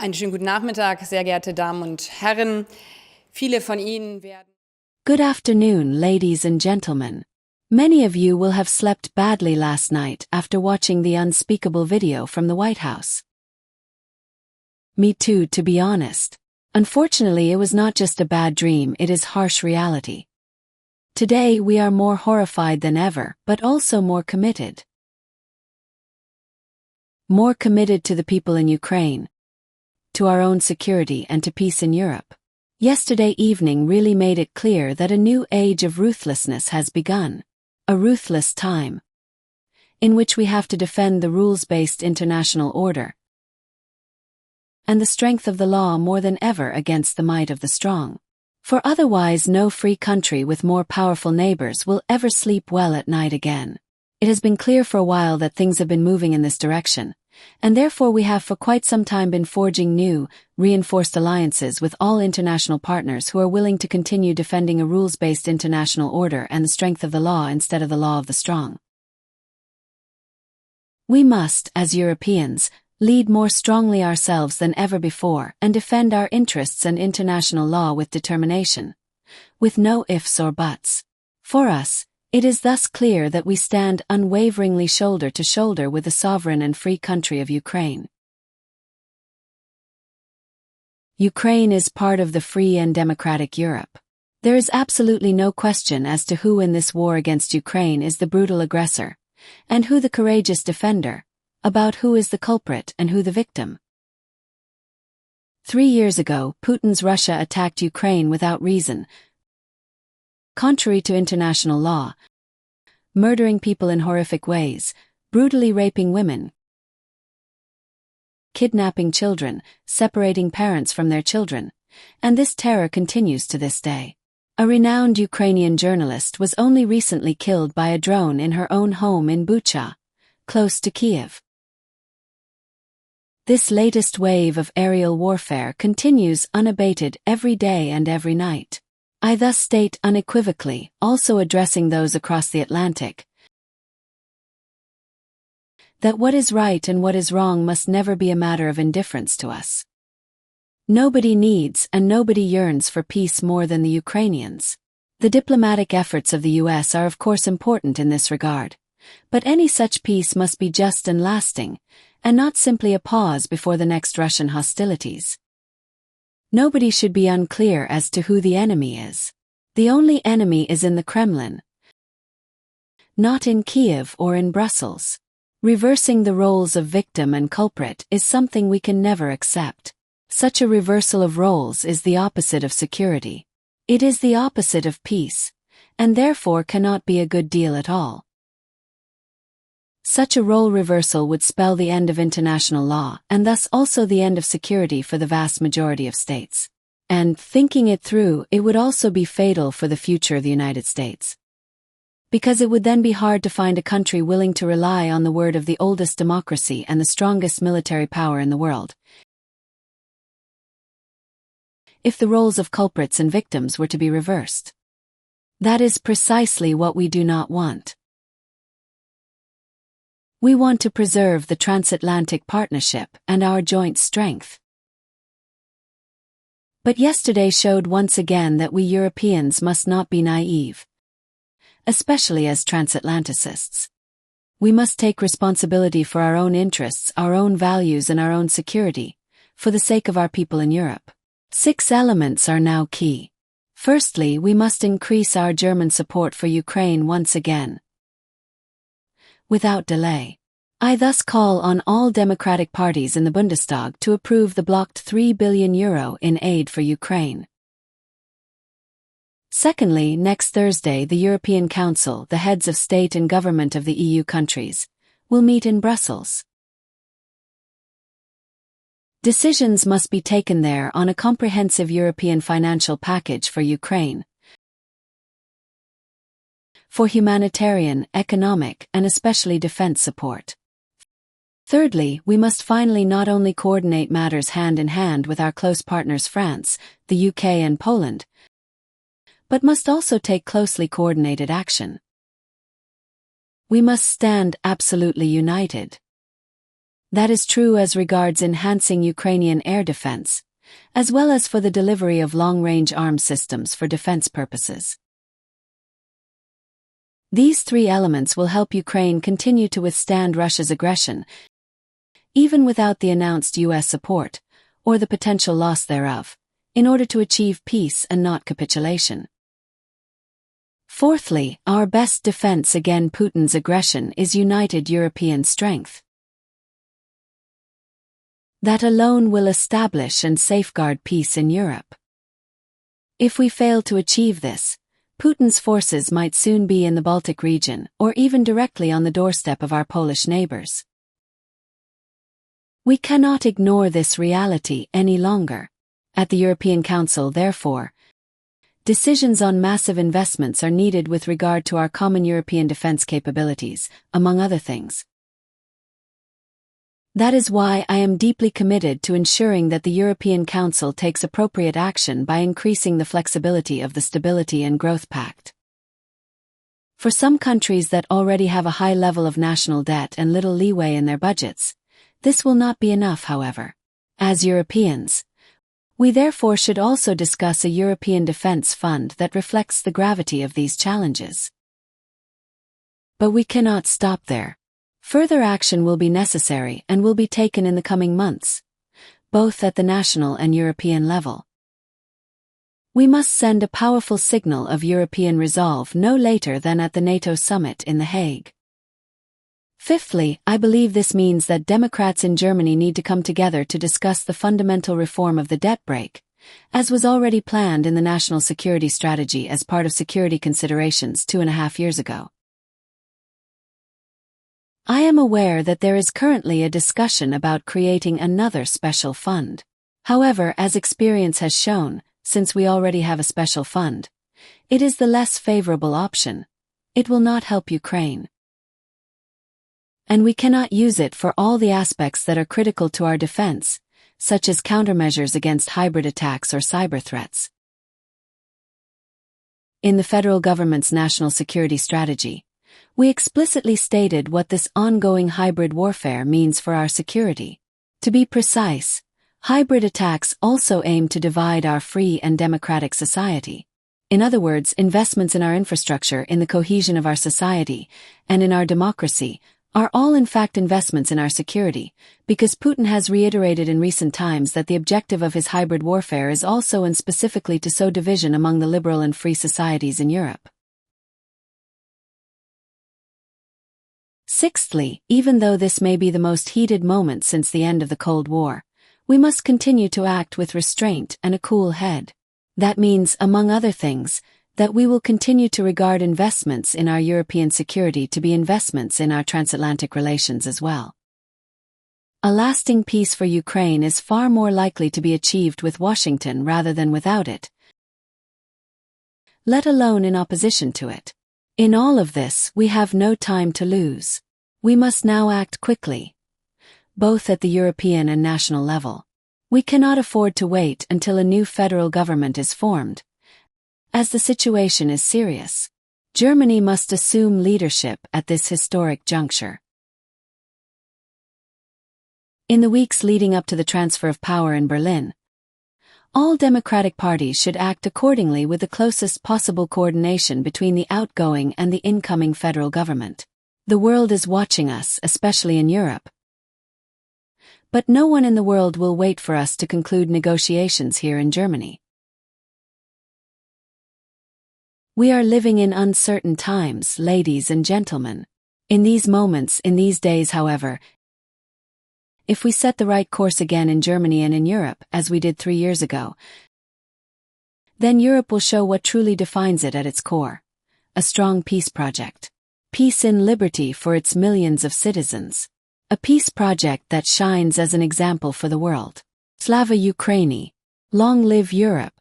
Einen schönen guten Nachmittag, sehr geehrte Damen und Herren. Viele von Ihnen werden... Good afternoon, ladies and gentlemen. Many of you will have slept badly last night after watching the unspeakable video from the White House. Me too, to be honest. Unfortunately, it was not just a bad dream, it is harsh reality. Today we are more horrified than ever, but also more committed. More committed to the people in Ukraine, to our own security and to peace in Europe. Yesterday evening really made it clear that a new age of ruthlessness has begun. A ruthless time, in which we have to defend the rules-based international order and the strength of the law more than ever against the might of the strong. For otherwise no free country with more powerful neighbors will ever sleep well at night again. It has been clear for a while that things have been moving in this direction, and therefore we have for quite some time been forging new, reinforced alliances with all international partners who are willing to continue defending a rules-based international order and the strength of the law instead of the law of the strong. We must, as Europeans, lead more strongly ourselves than ever before and defend our interests and international law with determination, with no ifs or buts. For us, it is thus clear that we stand unwaveringly shoulder to shoulder with the sovereign and free country of Ukraine. Ukraine is part of the free and democratic Europe. There is absolutely no question as to who in this war against Ukraine is the brutal aggressor, and who the courageous defender, about who is the culprit and who the victim. 3 years ago, Putin's Russia attacked Ukraine without reason, contrary to international law, murdering people in horrific ways, brutally raping women, kidnapping children, separating parents from their children, and this terror continues to this day. A renowned Ukrainian journalist was only recently killed by a drone in her own home in Bucha, close to Kiev. This latest wave of aerial warfare continues unabated every day and every night. I thus state unequivocally, also addressing those across the Atlantic, that what is right and what is wrong must never be a matter of indifference to us. Nobody needs and nobody yearns for peace more than the Ukrainians. The diplomatic efforts of the US are of course important in this regard, but any such peace must be just and lasting, and not simply a pause before the next Russian hostilities. Nobody should be unclear as to who the enemy is. The only enemy is in the Kremlin, not in Kiev or in Brussels. Reversing the roles of victim and culprit is something we can never accept. Such a reversal of roles is the opposite of security. It is the opposite of peace, and therefore cannot be a good deal at all. Such a role reversal would spell the end of international law and thus also the end of security for the vast majority of states. And, thinking it through, it would also be fatal for the future of the United States. Because it would then be hard to find a country willing to rely on the word of the oldest democracy and the strongest military power in the world, if the roles of culprits and victims were to be reversed. That is precisely what we do not want. We want to preserve the transatlantic partnership and our joint strength. But yesterday showed once again that we Europeans must not be naive, especially as transatlanticists. We must take responsibility for our own interests, our own values and our own security, for the sake of our people in Europe. 6 elements are now key. Firstly, we must increase our German support for Ukraine once again, without delay. I thus call on all democratic parties in the Bundestag to approve the blocked €3 billion in aid for Ukraine. Secondly, next Thursday the European Council, the heads of state and government of the EU countries, will meet in Brussels. Decisions must be taken there on a comprehensive European financial package for Ukraine, for humanitarian, economic, and especially defense support. Thirdly, we must finally not only coordinate matters hand in hand with our close partners France, the UK and Poland, but must also take closely coordinated action. We must stand absolutely united. That is true as regards enhancing Ukrainian air defense, as well as for the delivery of long-range arms systems for defense purposes. These three elements will help Ukraine continue to withstand Russia's aggression, even without the announced U.S. support, or the potential loss thereof, in order to achieve peace and not capitulation. Fourthly, our best defense against Putin's aggression is united European strength. That alone will establish and safeguard peace in Europe. If we fail to achieve this, Putin's forces might soon be in the Baltic region or even directly on the doorstep of our Polish neighbors. We cannot ignore this reality any longer. At the European Council, therefore, decisions on massive investments are needed with regard to our common European defense capabilities, among other things. That is why I am deeply committed to ensuring that the European Council takes appropriate action by increasing the flexibility of the Stability and Growth Pact. For some countries that already have a high level of national debt and little leeway in their budgets, this will not be enough, however. As Europeans, we therefore should also discuss a European defense fund that reflects the gravity of these challenges. But we cannot stop there. Further action will be necessary and will be taken in the coming months, both at the national and European level. We must send a powerful signal of European resolve no later than at the NATO summit in The Hague. Fifthly, I believe this means that Democrats in Germany need to come together to discuss the fundamental reform of the debt brake, as was already planned in the National Security Strategy as part of security considerations 2.5 years ago. I am aware that there is currently a discussion about creating another special fund. However, as experience has shown, since we already have a special fund, it is the less favorable option. It will not help Ukraine. And we cannot use it for all the aspects that are critical to our defense, such as countermeasures against hybrid attacks or cyber threats. In the federal government's national security strategy, we explicitly stated what this ongoing hybrid warfare means for our security. To be precise, hybrid attacks also aim to divide our free and democratic society. In other words, investments in our infrastructure, in the cohesion of our society, and in our democracy are all in fact investments in our security, because Putin has reiterated in recent times that the objective of his hybrid warfare is also and specifically to sow division among the liberal and free societies in Europe. Sixthly, even though this may be the most heated moment since the end of the Cold War, we must continue to act with restraint and a cool head. That means, among other things, that we will continue to regard investments in our European security to be investments in our transatlantic relations as well. A lasting peace for Ukraine is far more likely to be achieved with Washington rather than without it, let alone in opposition to it. In all of this, we have no time to lose. We must now act quickly, both at the European and national level. We cannot afford to wait until a new federal government is formed, as the situation is serious. Germany must assume leadership at this historic juncture. In the weeks leading up to the transfer of power in Berlin, all democratic parties should act accordingly with the closest possible coordination between the outgoing and the incoming federal government. The world is watching us, especially in Europe. But no one in the world will wait for us to conclude negotiations here in Germany. We are living in uncertain times, ladies and gentlemen. In these moments, in these days, however, if we set the right course again in Germany and in Europe, as we did 3 years ago, then Europe will show what truly defines it at its core: a strong peace project. Peace in liberty for its millions of citizens. A peace project that shines as an example for the world. Slava Ukraini! Long live Europe!